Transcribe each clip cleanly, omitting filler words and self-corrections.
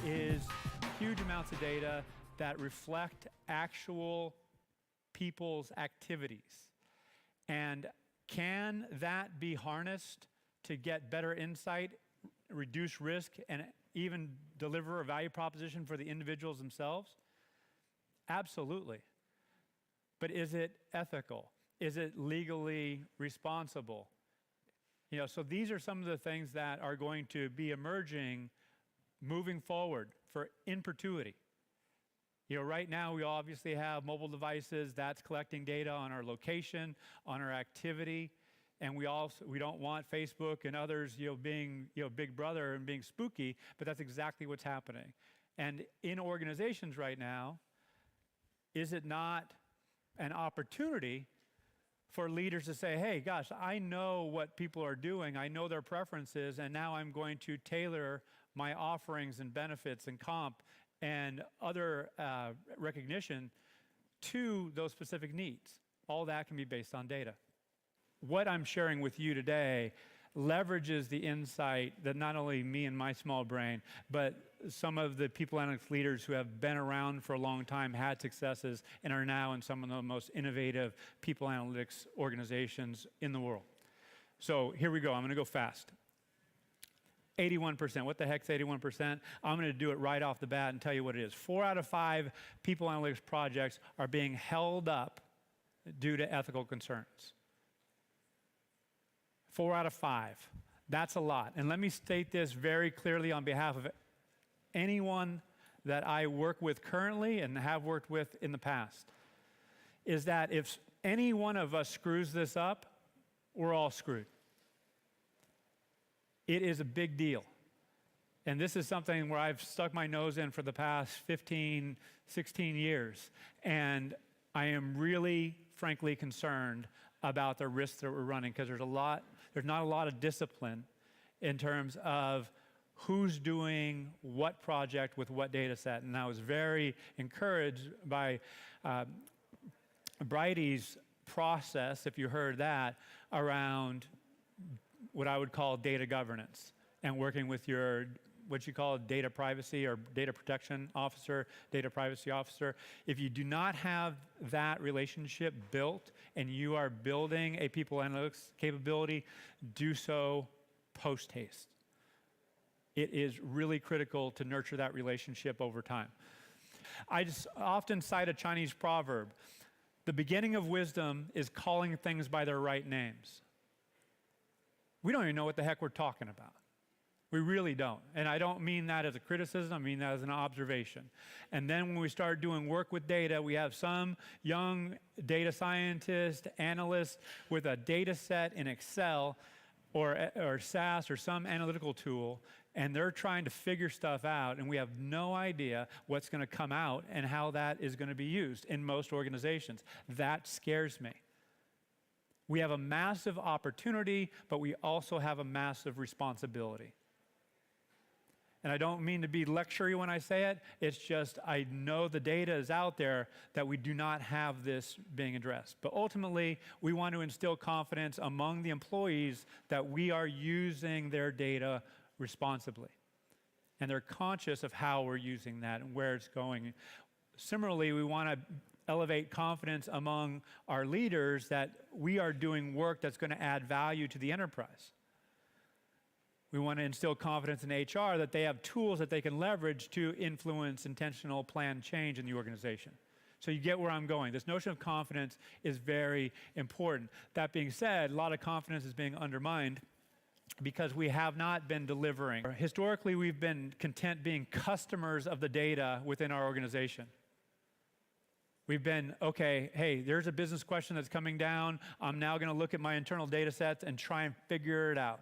is huge amounts of data that reflect actual people's activities. And can that be harnessed to get better insight, reduce risk, and even deliver a value proposition for the individuals themselves? Absolutely. But is it ethical? Is it legally responsible? So these are some of the things that are going to be emerging moving forward in perpetuity. Right now we obviously have mobile devices that's collecting data on our location, on our activity, and we don't want Facebook and others, being, big brother and being spooky, but that's exactly what's happening. And in organizations right now, is it not an opportunity for leaders to say, hey, gosh, I know what people are doing, I know their preferences, and now I'm going to tailor my offerings and benefits and comp and other recognition to those specific needs. All that can be based on data. What I'm sharing with you today leverages the insight that not only me and my small brain, but some of the people analytics leaders who have been around for a long time, had successes, and are now in some of the most innovative people analytics organizations in the world. So here we go. I'm going to go fast. 81%. What the heck's 81%? I'm going to do it right off the bat and tell you what it is. 4 out of 5 people analytics projects are being held up due to ethical concerns. 4 out of 5. That's a lot. And let me state this very clearly on behalf of anyone that I work with currently and have worked with in the past, is that if any one of us screws this up, we're all screwed. It is a big deal. And this is something where I've stuck my nose in for the past 15, 16 years. And I am really, frankly, concerned about the risks that we're running, because there's not a lot of discipline in terms of who's doing what project with what data set. And I was very encouraged by Bridie's process, if you heard that, around what I would call data governance and working with your what you call data privacy or data protection officer, data privacy officer. If you do not have that relationship built and you are building a people analytics capability, do so post-haste. It is really critical to nurture that relationship over time. I just often cite a Chinese proverb. The beginning of wisdom is calling things by their right names. We don't even know what the heck we're talking about. We really don't. And I don't mean that as a criticism, I mean that as an observation. And then when we start doing work with data, we have some young data scientist, analyst with a data set in Excel or SAS or some analytical tool, and they're trying to figure stuff out, and we have no idea what's going to come out and how that is going to be used in most organizations. That scares me. We have a massive opportunity, but we also have a massive responsibility. And I don't mean to be lectury when I say it. It's just I know the data is out there that we do not have this being addressed. But ultimately, we want to instill confidence among the employees that we are using their data responsibly. And they're conscious of how we're using that and where it's going. Similarly, we want to elevate confidence among our leaders that we are doing work that's going to add value to the enterprise. We want to instill confidence in HR that they have tools that they can leverage to influence intentional planned change in the organization. So you get where I'm going. This notion of confidence is very important. That being said, a lot of confidence is being undermined because we have not been delivering. Historically, we've been content being customers of the data within our organization. We've been, okay, hey, there's a business question that's coming down. I'm now going to look at my internal data sets and try and figure it out.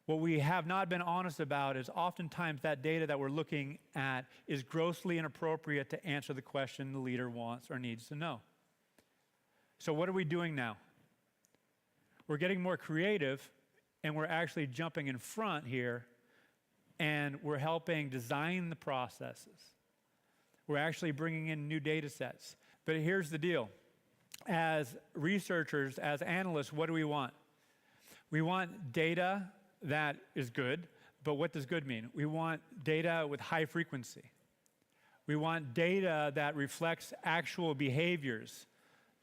What we have not been honest about is oftentimes that data that we're looking at is grossly inappropriate to answer the question the leader wants or needs to know. So what are we doing now? We're getting more creative, and we're actually jumping in front here, and we're helping design the processes. We're actually bringing in new data sets. But here's the deal. As researchers, as analysts, what do we want? We want data that is good, but what does good mean? We want data with high frequency. We want data that reflects actual behaviors,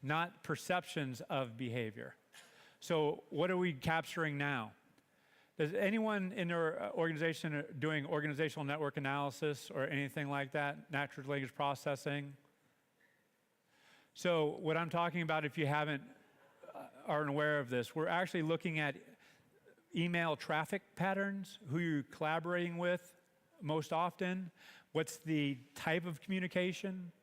not perceptions of behavior. So what are we capturing now? Does anyone in their organization doing organizational network analysis or anything like that, natural language processing? So what I'm talking about, if you aren't aware of this, we're actually looking at email traffic patterns, who you're collaborating with most often, what's the type of communication.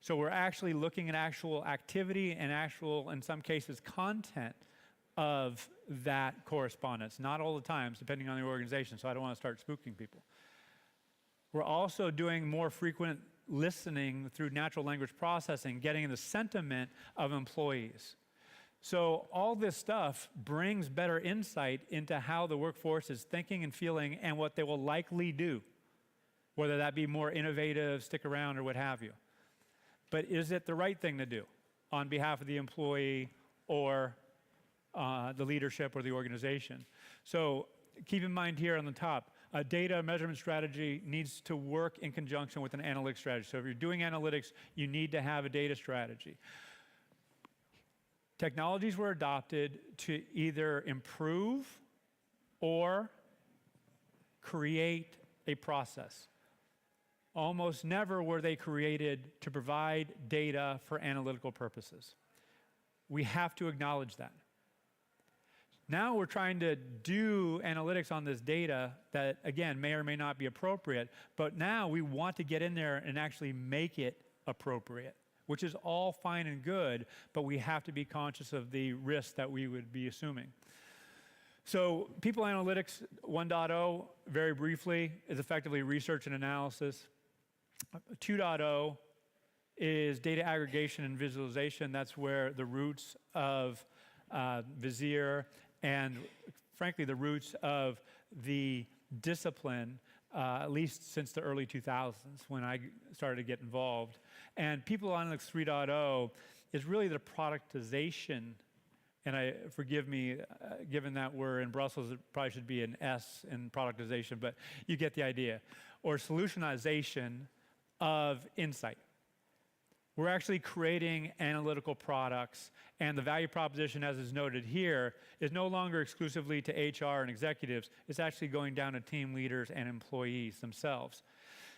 So we're actually looking at actual activity and actual, in some cases, content of that correspondence. Not all the times, depending on the organization, so I don't want to start spooking people. We're also doing more frequent listening through natural language processing, getting the sentiment of employees. So all this stuff brings better insight into how the workforce is thinking and feeling and what they will likely do, whether that be more innovative, stick around, or what have you. But is it the right thing to do on behalf of the employee or the leadership or the organization? So keep in mind here on the top, a data measurement strategy needs to work in conjunction with an analytics strategy. So if you're doing analytics, you need to have a data strategy. Technologies were adopted to either improve or create a process. Almost never were they created to provide data for analytical purposes. We have to acknowledge that. Now we're trying to do analytics on this data that, again, may or may not be appropriate, but now we want to get in there and actually make it appropriate, which is all fine and good, but we have to be conscious of the risks that we would be assuming. So People Analytics 1.0, very briefly, is effectively research and analysis. 2.0 is data aggregation and visualization. That's where the roots of Vizier and, frankly, the roots of the discipline, at least since the early 2000s when I started to get involved. And People Analytics 3.0 is really the productization, and forgive me, given that we're in Brussels, it probably should be an S in productization, but you get the idea, or solutionization of insight. We're actually creating analytical products, and the value proposition, as is noted here, is no longer exclusively to HR and executives. It's actually going down to team leaders and employees themselves.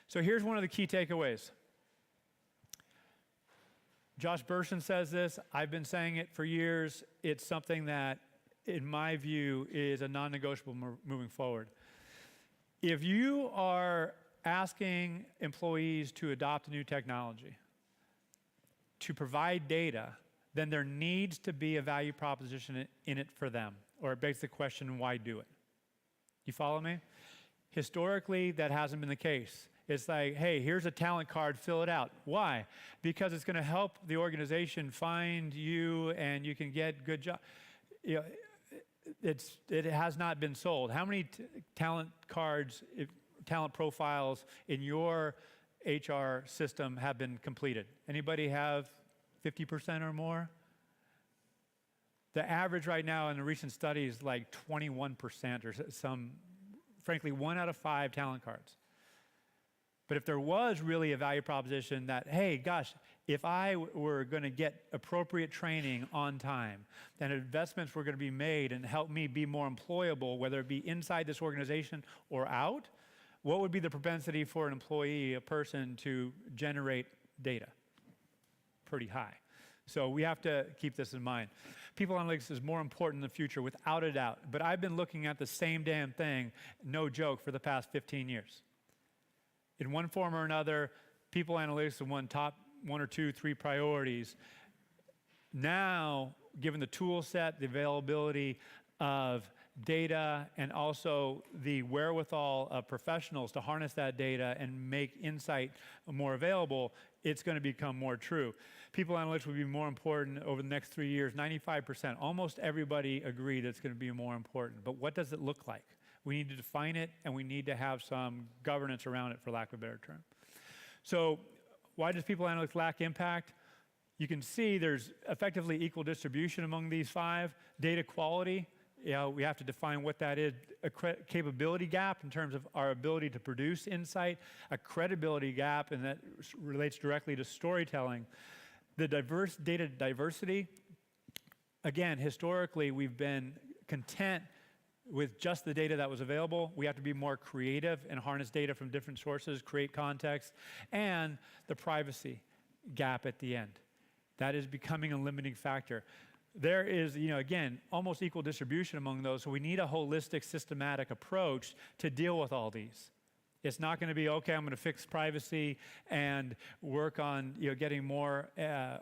So here's one of the key takeaways. Josh Bersin says this. I've been saying it for years. It's something that, in my view, is a non-negotiable moving forward. If you are asking employees to adopt a new technology, to provide data, then there needs to be a value proposition in it for them, or it begs the question, why do it? You follow me? Historically, that hasn't been the case. It's like, hey, here's a talent card, fill it out. Why? Because it's going to help the organization find you and you can get good job. You know, it has not been sold. How many talent cards, talent profiles in your HR system have been completed? Anybody have 50% or more? The average right now in the recent study is like 21% or some, frankly, 1 out of 5 talent cards. But if there was really a value proposition that, hey, gosh, if I were going to get appropriate training on time, then investments were going to be made and help me be more employable, whether it be inside this organization or out, what would be the propensity for an employee, a person, to generate data? Pretty high. So we have to keep this in mind. People Analytics is more important in the future, without a doubt. But I've been looking at the same damn thing, no joke, for the past 15 years. In one form or another, People Analytics is top 1 or 2, 3 priorities. Now, given the tool set, the availability of data, and also the wherewithal of professionals to harness that data and make insight more available, it's going to become more true. People Analytics will be more important over the next 3 years. 95%, almost everybody agreed it's going to be more important. But what does it look like? We need to define it, and we need to have some governance around it, for lack of a better term. So why does People Analytics lack impact? You can see there's effectively equal distribution among these 5. Data quality we have to define what that is. A capability gap in terms of our ability to produce insight, a credibility gap, and that relates directly to storytelling. The data diversity, again, historically, we've been content with just the data that was available. We have to be more creative and harness data from different sources, create context, and the privacy gap at the end. That is becoming a limiting factor. There is, again, almost equal distribution among those, so we need a holistic, systematic approach to deal with all these. It's not going to be, okay, I'm going to fix privacy and work on getting more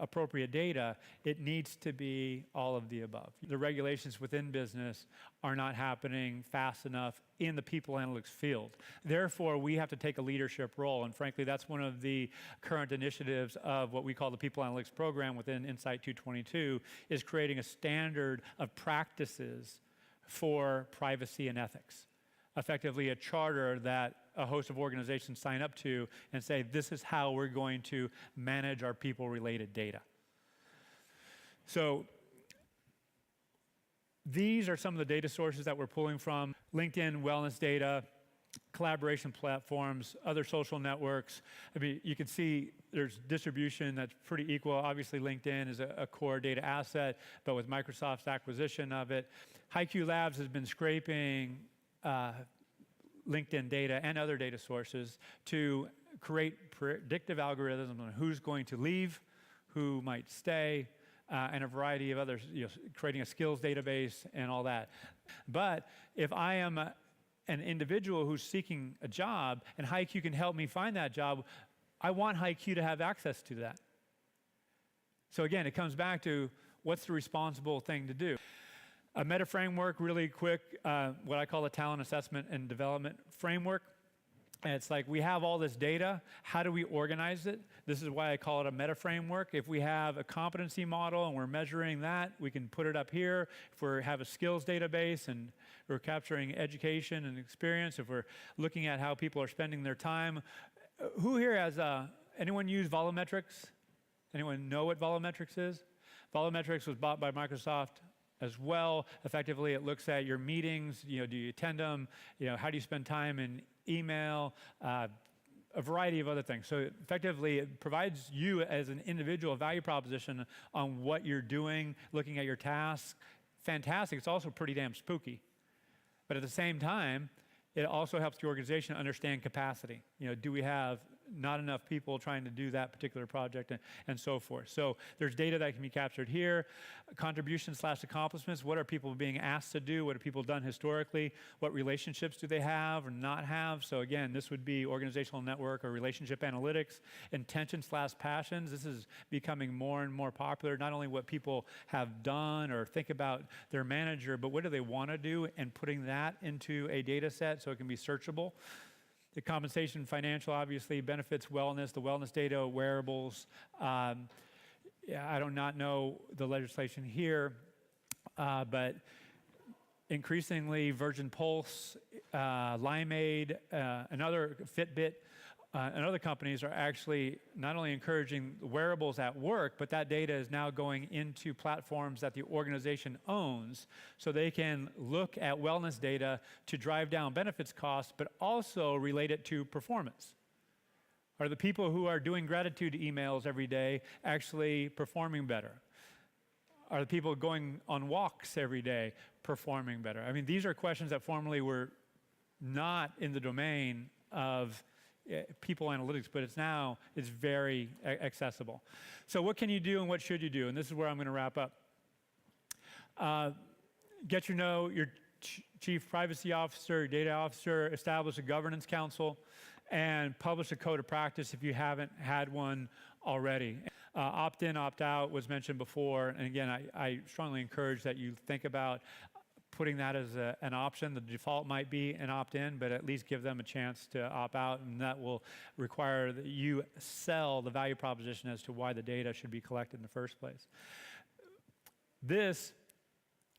appropriate data. It needs to be all of the above. The regulations within business are not happening fast enough in the people analytics field. Therefore, we have to take a leadership role, and frankly, that's one of the current initiatives of what we call the People Analytics Program within Insight 222, is creating a standard of practices for privacy and ethics. Effectively a charter that a host of organizations sign up to and say, this is how we're going to manage our people-related data. So these are some of the data sources that we're pulling from: LinkedIn, wellness data, collaboration platforms, other social networks. I mean, you can see there's distribution that's pretty equal. Obviously, LinkedIn is a core data asset, but with Microsoft's acquisition of it, HiQ Labs has been scraping LinkedIn data and other data sources to create predictive algorithms on who's going to leave, who might stay, and a variety of others, creating a skills database and all that. But if I am an individual who's seeking a job and HiQ can help me find that job, I want HiQ to have access to that. So again, it comes back to what's the responsible thing to do. A meta framework, really quick, what I call a talent assessment and development framework. And it's like, we have all this data, how do we organize it? This is why I call it a meta framework. If we have a competency model and we're measuring that, we can put it up here. If we have a skills database and we're capturing education and experience, if we're looking at how people are spending their time. Who here has, anyone use volumetrics? Anyone know what volumetrics is? Volumetrics was bought by Microsoft as well. Effectively, it looks at your meetings, do you attend them, how do you spend time in email, a variety of other things. So effectively, it provides you as an individual a value proposition on what you're doing, looking at your tasks. Fantastic. It's also pretty damn spooky. But at the same time, it also helps the organization understand capacity. Do we have not enough people trying to do that particular project, and so forth. So there's data that can be captured here. Contributions/accomplishments. What are people being asked to do? What have people done historically? What relationships do they have or not have? So again, this would be organizational network or relationship analytics. Intention/passions. This is becoming more and more popular. Not only what people have done or think about their manager, but what do they want to do, and putting that into a data set so it can be searchable. The compensation, financial, obviously, benefits, wellness, the wellness data, wearables. I do not know the legislation here, but increasingly Virgin Pulse, Limeade, and other Fitbit, and other companies are actually not only encouraging wearables at work, but that data is now going into platforms that the organization owns, so they can look at wellness data to drive down benefits costs, but also relate it to performance. Are the people who are doing gratitude emails every day actually performing better? Are the people going on walks every day performing better? I mean, these are questions that formerly were not in the domain of people analytics, but it's very accessible. So what can you do and what should you do? And this is where I'm going to wrap up. Get to know your chief privacy officer, your data officer, establish a governance council, and publish a code of practice if you haven't had one already. Opt-in, opt-out was mentioned before, and again, I strongly encourage that you think about putting that as an option. The default might be an opt-in, but at least give them a chance to opt out, and that will require that you sell the value proposition as to why the data should be collected in the first place. This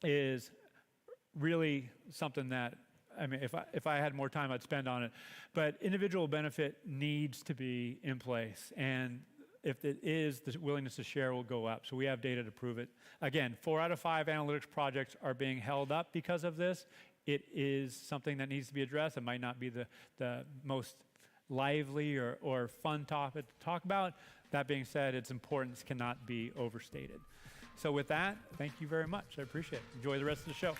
is really something that, I mean, if I had more time, I'd spend on it, but individual benefit needs to be in place, and if it is, the willingness to share will go up. So we have data to prove it. Again, 4 out of 5 analytics projects are being held up because of this. It is something that needs to be addressed. It might not be the most lively or fun topic to talk about. That being said, its importance cannot be overstated. So with that, thank you very much. I appreciate it. Enjoy the rest of the show.